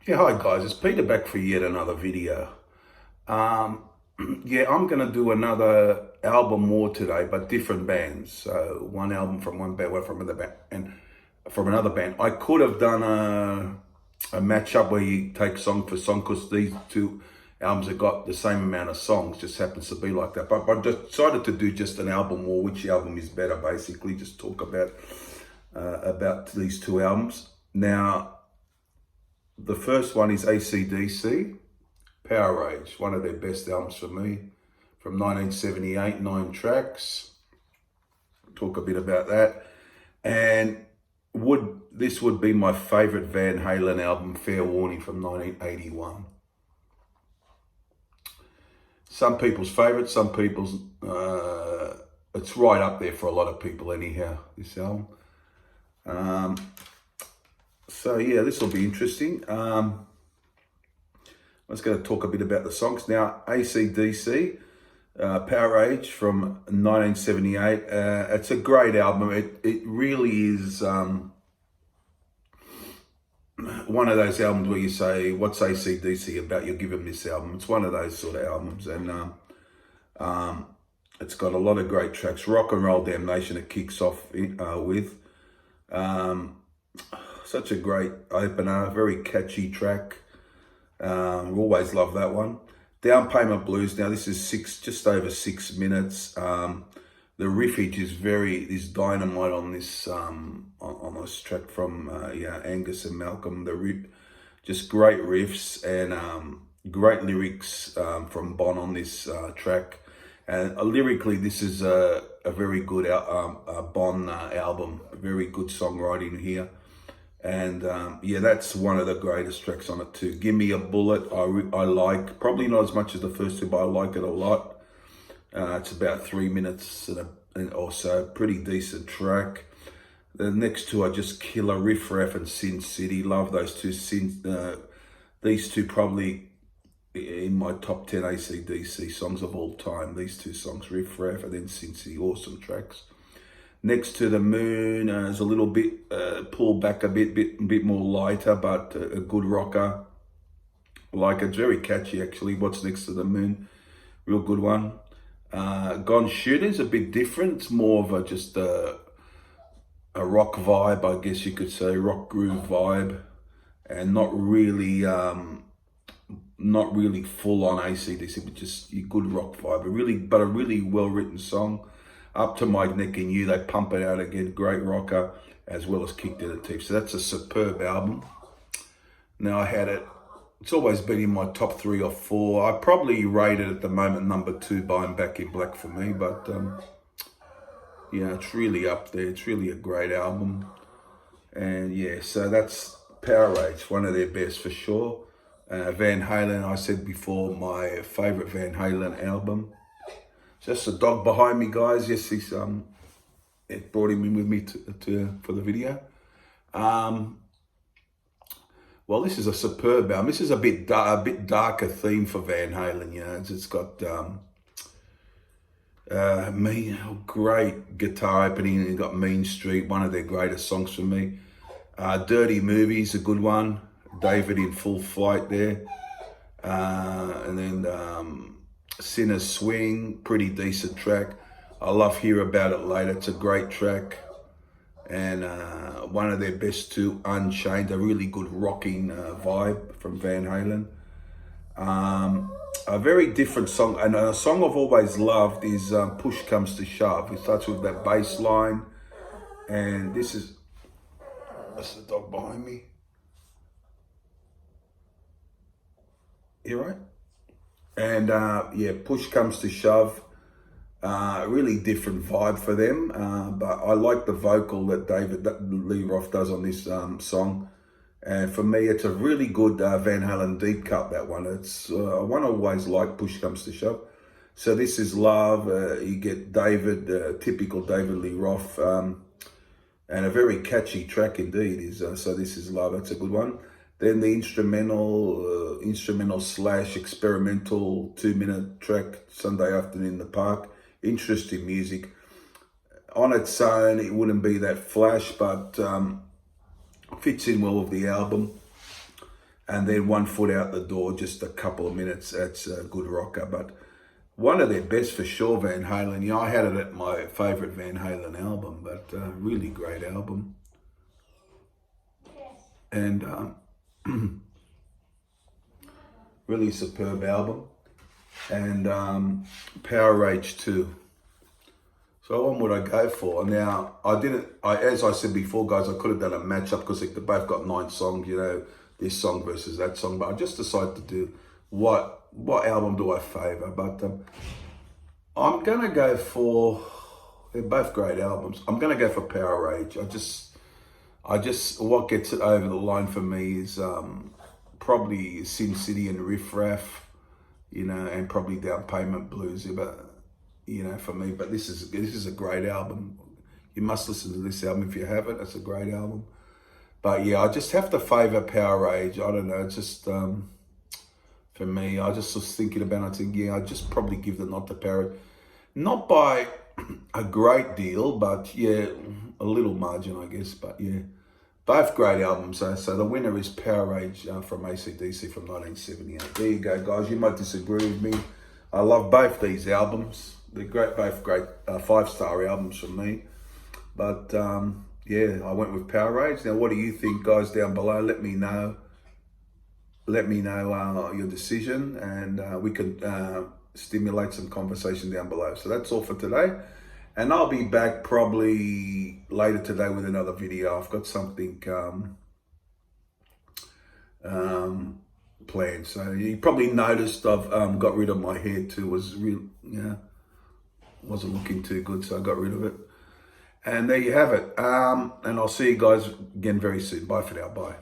Yeah, hi guys, it's Peter back for yet another video. Um, yeah, I'm gonna do another album more today, but different bands. So one album from one band, one from another band, and from another band. I could have done a matchup where you take song for song because these two albums have got the same amount of songs. Just happens to be like that. But I just decided to do just an album more. Which album is better? Basically, just talk about these two albums now. The first one is AC/DC, Powerage, one of their best albums for me, from 1978, 9 tracks. Talk a bit about that. And this would be my favorite Van Halen album, Fair Warning, from 1981. Some people's favorite, some people's, it's right up there for a lot of people anyhow, this album. So yeah, this will be interesting. Let's go talk a bit about the songs. Now, AC/DC, Powerage from 1978. It's a great album. It really is one of those albums where you say, what's AC/DC about? You give them this album. It's one of those sort of albums. And it's got a lot of great tracks. Rock and Roll Damnation it kicks off with. Such a great opener, very catchy track. We always love that one. Down Payment Blues. Now this is just over 6 minutes. The riffage is dynamite on this track from Angus and Malcolm. Just great riffs and great lyrics from Bon on this track. And lyrically, this is a very good Bon album. Very good songwriting here. And yeah, that's one of the greatest tracks on it too. Give Me a Bullet, I like. Probably not as much as the first two, but I like it a lot. It's about 3 minutes and also pretty decent track. The next two are just killer. Riff Raff and Sin City. Love those two. These two probably in my top 10 AC/DC songs of all time. These two songs, Riff Raff and then Sin City, awesome tracks. Next to the Moon is a little bit pulled back a bit more lighter, but a good rocker. Like it's very catchy actually. What's Next to the Moon, real good one. Gone Shooting's a bit different. It's more of just a rock vibe, I guess you could say, rock groove vibe, and not really full on AC/DC, but just a good rock vibe. But a really well written song. Up to My Neck in You, they pump it out again. Great rocker, as well as Kicked in the Teeth. So that's a superb album. Now it's always been in my top 3 or 4. I probably rate it at the moment number 2, Buying Back in Black for me. But yeah, it's really up there. It's really a great album. And yeah, so that's Powerage, one of their best for sure. Van Halen, I said before, my favorite Van Halen album. Just a dog behind me, guys. Yes, he's it brought him in with me for the video. Well, this is a superb album. This is a bit darker theme for Van Halen. You know, it's got great guitar opening. It's got Mean Street, one of their greatest songs for me. Dirty Movies, a good one. David in Full Flight there, and then. Sinner's Swing, pretty decent track. I love Hear About It Later. It's a great track. And one of their best too, Unchained, a really good rocking vibe from Van Halen. A very different song, and a song I've always loved is Push Comes to Shove. It starts with that bass line. And that's the dog behind me. You right? And yeah, Push Comes to Shove, really different vibe for them. But I like the vocal that David Lee Roth does on this song. And for me, it's a really good Van Halen deep cut, that one. It's one I always like, Push Comes to Shove. So this is Love. You get David, typical David Lee Roth, and a very catchy track indeed. So This Is Love. That's a good one. Then the instrumental / experimental 2-minute track, Sunday Afternoon in the Park. Interesting music. On its own, it wouldn't be that flash, but fits in well with the album. and then 1 foot out the door, just a couple of minutes. That's a good rocker, but one of their best for sure, Van Halen. You know, I had it at my favourite Van Halen album, but really great album. And really superb album. And Powerage 2. So what would I go for? Now, as I said before, guys, I could have done a matchup because they both got 9 songs, you know, this song versus that song. But I just decided to do what album do I favour. But I'm going to go for, they're both great albums. I'm going to go for Powerage. I just, what gets it over the line for me is probably Sin City and Riff Raff, you know, and probably Down Payment Blues, but you know, for me. But this is a great album. You must listen to this album if you haven't. It's a great album. But yeah, I just have to favour Powerage. I don't know, it's just for me. I just was thinking about it. I think, yeah, I'd just probably give the nod to Powerage, not by a great deal, but yeah, a little margin, I guess. But yeah, both great albums. So the winner is Powerage from AC/DC from 1978. There you go, guys. You might disagree with me. I love both these albums. They're great, both great 5-star albums from me. But yeah, I went with Powerage. Now, what do you think, guys, down below? Let me know. Let me know your decision, and we could stimulate some conversation down below. So that's all for today. And I'll be back probably later today with another video. I've got something planned. So you probably noticed I've got rid of my hair too. Was real, wasn't looking too good, so I got rid of it. And there you have it. And I'll see you guys again very soon. Bye for now. Bye.